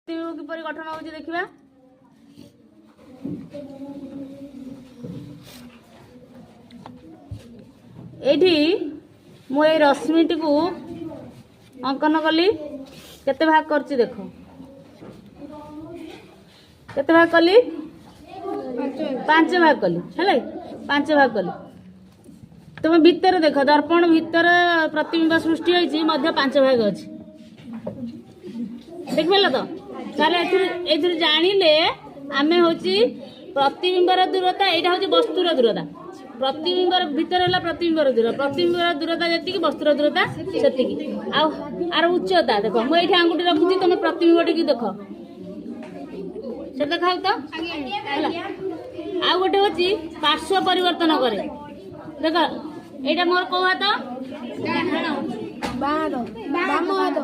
किपरि गठन होउछि देखिबा। एठी मु ए रश्मिटी को अंकन कली केते भाग करछि देखो केते भाग कली 5 भाग कली हेले 5 भाग कली। तुम भीतर देख दर्पण भीतर प्रतिबिंब सृष्टि होइछि मध्य 5 भाग अछि देखबेला तो ताले एथुर जानिले आमे होछि प्रतिबिंबर दूरता एटा होछि वस्तुर दूरता प्रतिबिंबर भीतर हला प्रतिबिंबर दूरता जति वस्तुर दूरता सेति आर उच्चता देखो मु एठी आंगुठी रखुछि तुम प्रतिबिंबटी की देखो से देखाउ तो आ गोटे होछि पार्श्व परिवर्तन करे देखो एटा मोर को हाथ बाम हाथ